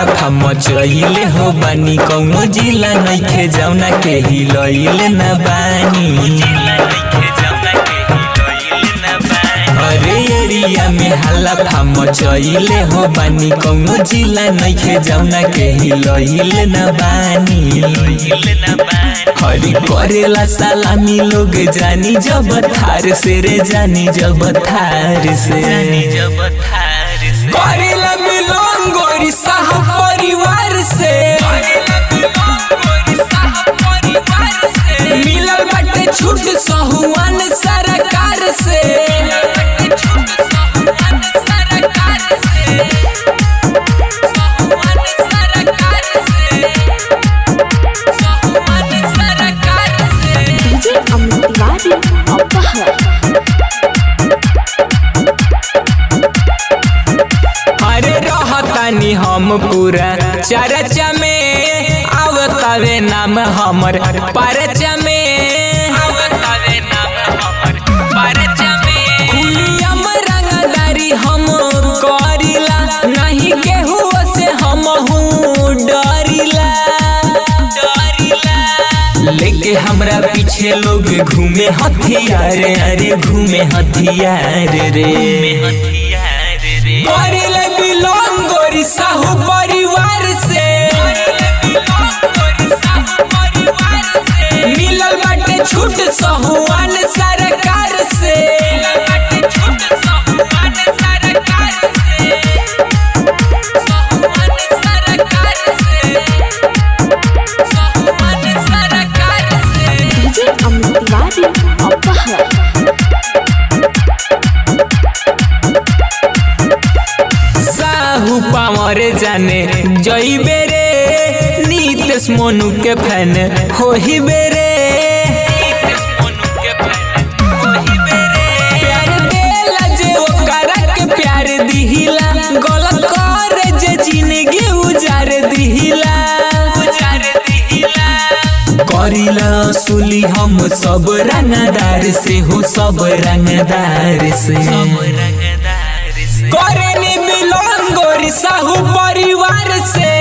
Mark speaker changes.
Speaker 1: हाला फाम चहिले हो बानी कौनो जिला नइखे जाउना के हिलइले न बानी। अरे एरिया में हाला फाम चहिले हो बानी कौनो जिला नइखे जाउना के हिलइले न बानी। हरी करेला सलामी लोग जानी जब थार से रे जानी जब थार से करेला मिलन गोरी साह परिवार से मिलल बाटे छूट सहुआन सरकार से। अरे रहतानी हम पूरा चर्चा में आवतावे नाम हमर परचा में खुलियम रंगदारी हम करिला नहीं केहू से हम डरिला। लेके हमरा पीछे लोग घूमे हथियार अरे घूमे हथियार रे करेले बिलोंग गोरी साहू परिवार से मिलल बाटे छूट सहुआन सरकार से। साहू पावर जाने जइबे रे नीतीश मोनू के फैन होही बेरे। प्यार देला जे ओकरा के प्यार दिहिला गलत करे जे जिंदगी उजार दिहिला। करिला सुली हम सब रंगदार से हो सब रंगदार से करे नी बिलोंग गोरी साहू परिवार से।